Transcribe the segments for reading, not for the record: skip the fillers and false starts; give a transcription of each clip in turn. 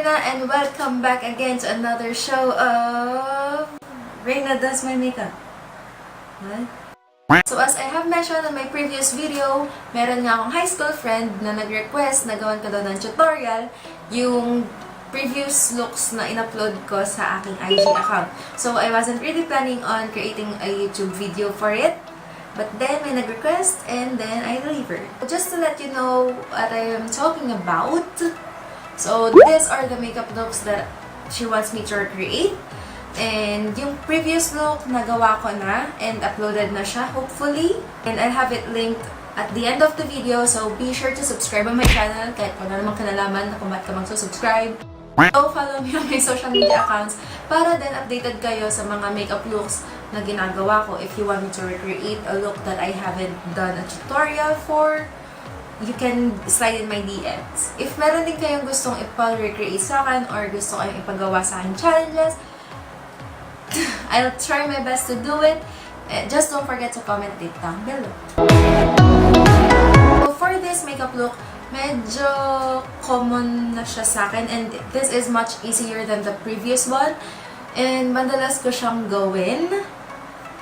Reinna and welcome back again to another show of Reinna Does My Makeup. What? So as I have mentioned in my previous video, meron nga akong high school friend na nag-request na gawan ko daw ng tutorial yung previous looks na in-upload ko sa aking IG account. So I wasn't really planning on creating a YouTube video for it. But then, may nag-request, and then I delivered. Just to let you know what I am talking about, so these are the makeup looks that she wants me to recreate. And yung previous look, nagawa ko na, and uploaded na siya, hopefully. And I'll have it linked at the end of the video, so be sure to subscribe on my channel, kahit wala namang kinalaman na kung ba't ka magsusubscribe. So, follow me on my social media accounts para then updated kayo sa mga makeup looks na ginagawa ko. If you want me to recreate a look that I haven't done a tutorial for, you can slide in my DMs. If meron din kayong gustong ipa-recreate sa akin or gusto kayong ipagawa sa akin challenges, I'll try my best to do it. Just don't forget to comment it down below. So for this makeup look, medyo common na siya sa akin, and this is much easier than the previous one, and madalas ko siyang gawin.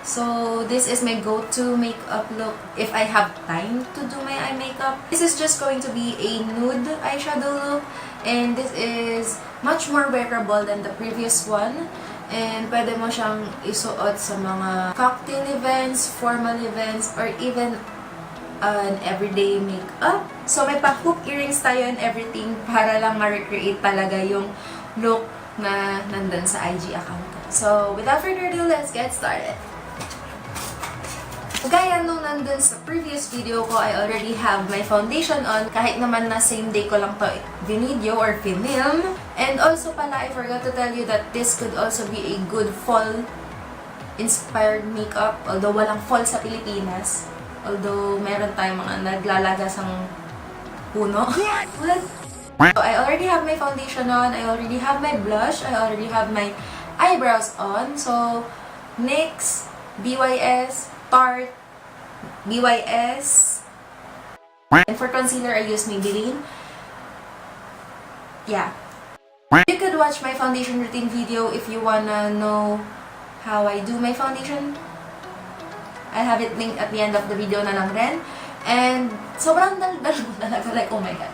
So this is my go-to makeup look if I have time to do my eye makeup. This is just going to be a nude eyeshadow look, and this is much more wearable than the previous one, and pwede mo siyang isuot sa mga cocktail events, formal events, or even an everyday makeup. So, may pa-hoop earrings tayo and everything para lang ma-recreate talaga yung look na nandun sa IG account ko. So, without further ado, let's get started. Gaya nung nandun sa previous video ko, I already have my foundation on. Kahit naman na same day ko lang to video or film. And also pala, I forgot to tell you that this could also be a good fall-inspired makeup. Although walang fall sa Pilipinas. Although, meron tayong mga naglalagas ng puno. What? So, I already have my foundation on. I already have my blush. I already have my eyebrows on. So, NYX, BYS, Tarte, BYS. And for concealer, I use Maybelline. Yeah. You could watch my foundation routine video if you wanna know how I do my foundation. I have it linked at the end of the video na lang rin. And sobrang dal-dal mo talaga. Like, oh my god.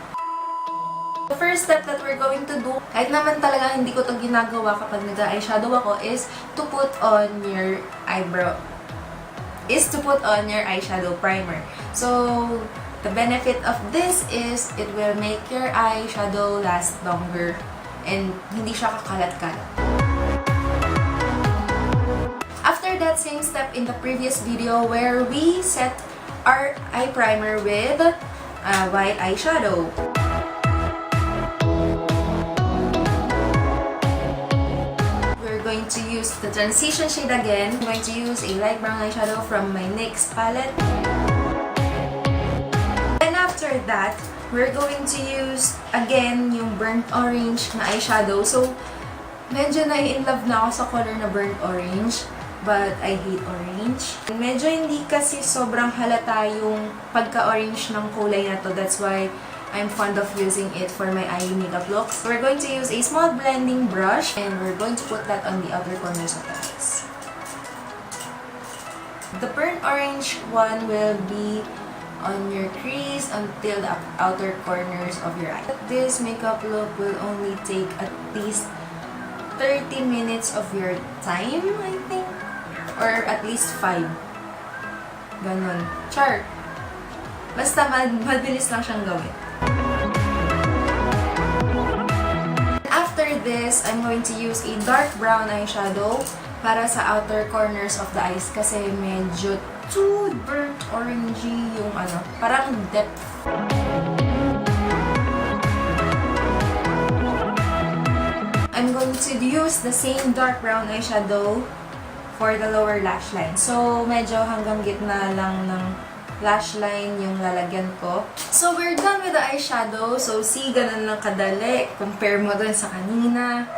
The first step that we're going to do, kahit naman talaga hindi ko to ginagawa kapag nag-eyeshadow ako, is to put on your eyeshadow primer. So, the benefit of this is it will make your eyeshadow last longer and hindi siya kakalat-kalat. After that same step in the previous video where we set our eye primer with white eyeshadow. We're going to use the transition shade again. I'm going to use a light brown eyeshadow from my NYX palette. And after that, we're going to use again yung burnt orange na eyeshadow. So, medyo na-in-love na ako sa color na burnt orange. But I hate orange. Medyo hindi kasi sobrang halata yung pagka-orange ng kulay na to. That's why I'm fond of using it for my eye makeup looks. We're going to use a small blending brush and we're going to put that on the outer corners of the eyes. The burnt orange one will be on your crease until the outer corners of your eye. This makeup look will only take at least 30 minutes of your time, I think. Or at least 5. Ganon. Char. Basta mabilis lang siyang gawin. After this, I'm going to use a dark brown eyeshadow para sa outer corners of the eyes kasi medyo too burnt orangey yung parang depth. I'm going to use the same dark brown eyeshadow for the lower lash line. So, medyo hanggang gitna lang ng lash line yung lalagyan ko. So, we're done with the eyeshadow. So, see, ganun lang kadali. Compare mo dun sa kanina.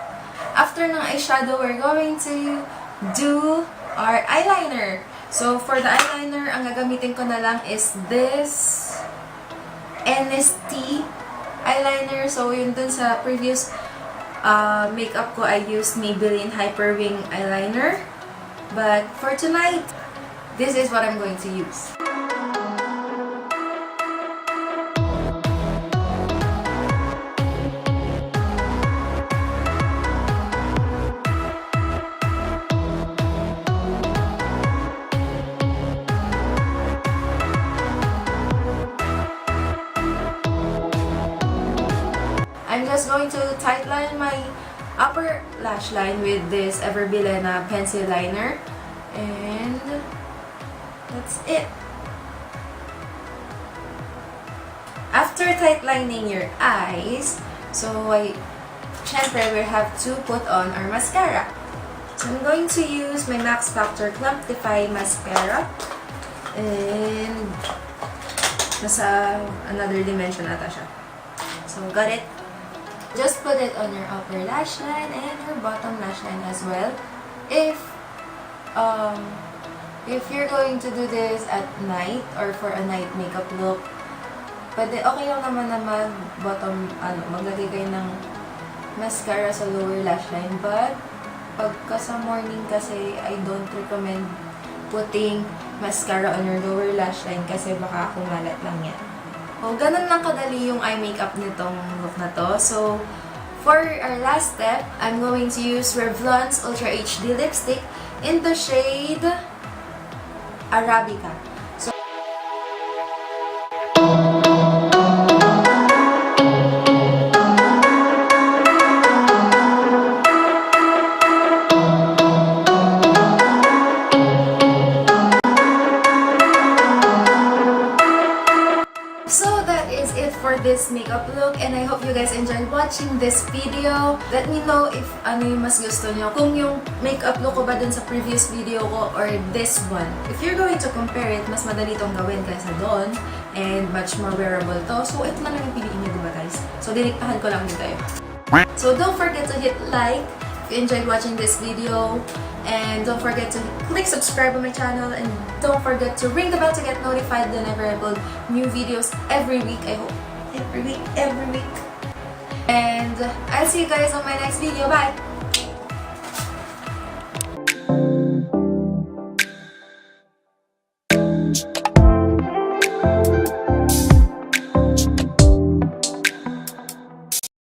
After ng eyeshadow, we're going to do our eyeliner. So, for the eyeliner, ang gagamitin ko na lang is this NST eyeliner. So, yun dun sa previous makeup ko, I used Maybelline Hyper Wing Eyeliner. But for tonight, this is what I'm going to use. I'm just going to tightline my upper lash line with this Everbilena pencil liner, and that's it. After tightlining your eyes, syempre we have to put on our mascara. So I'm going to use my Max Factor Clumpify mascara, and nasa another dimension ata siya. So got it. Just put it on your upper lash line and your bottom lash line as well. If you're going to do this at night or for a night makeup look, okay lang naman na maglagay kayo ng mascara sa lower lash line. But pagka sa morning kasi, I don't recommend putting mascara on your lower lash line kasi baka kumalat lang yan. Ganun lang kadali yung eye makeup nitong look na to. So, for our last step, I'm going to use Revlon's Ultra HD lipstick in the shade Arabica. So that is it for this makeup look, and I hope you guys enjoyed watching this video. Let me know if ano yung mas gusto nyo. Kung yung makeup look ko ba dun sa previous video ko or this one. If you're going to compare it, mas madali tong gawin kaysa doon and much more wearable to. So ito na lang yung piliin nyo, diba guys? So diniktahan ko lang din kayo. So don't forget to hit like if you enjoyed watching this video. And don't forget to click subscribe on my channel, and don't forget to ring the bell to get notified whenever I upload new videos every week. I hope every week. And I'll see you guys on my next video. Bye!